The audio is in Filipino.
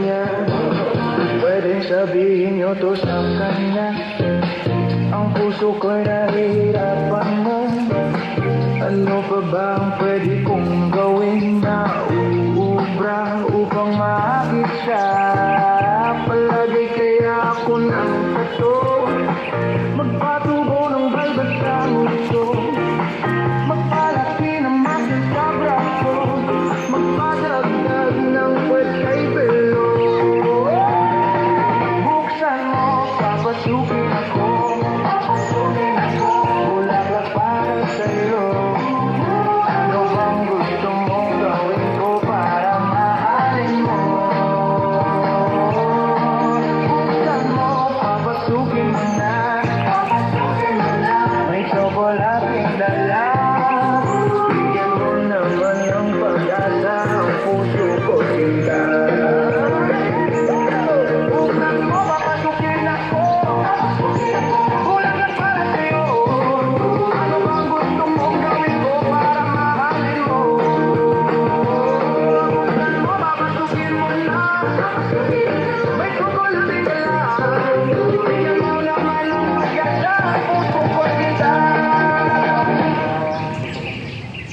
niya. Pwedeng sabihin nyo to sa kanya, ang puso ko'y nahihirapan mo. Ano pa ba ang pwede kong gawin na uubra upang maakit siya? Palagi kaya ako ng kato, magpatubo ng balbas sa nguso, magpalaki ng muscle sa braso, magpadragdag ng puwet kay pelo. Buksan mo, papasukin ako, bulaklak para sa'yo. Ano bang gusto mong gawin ko para mahalin mo? Buksan mo, papasukin mo na, may tsokolating dala. Bigyan mo naman yung pag-asa, ang puso ko sinta. Buksan mo, papasukin ako, bulaklak para sa'yo. Ano bang gusto mong gawin ko para mahalin mo? Buksan mo, papasukin mo na, may tsokolating dala.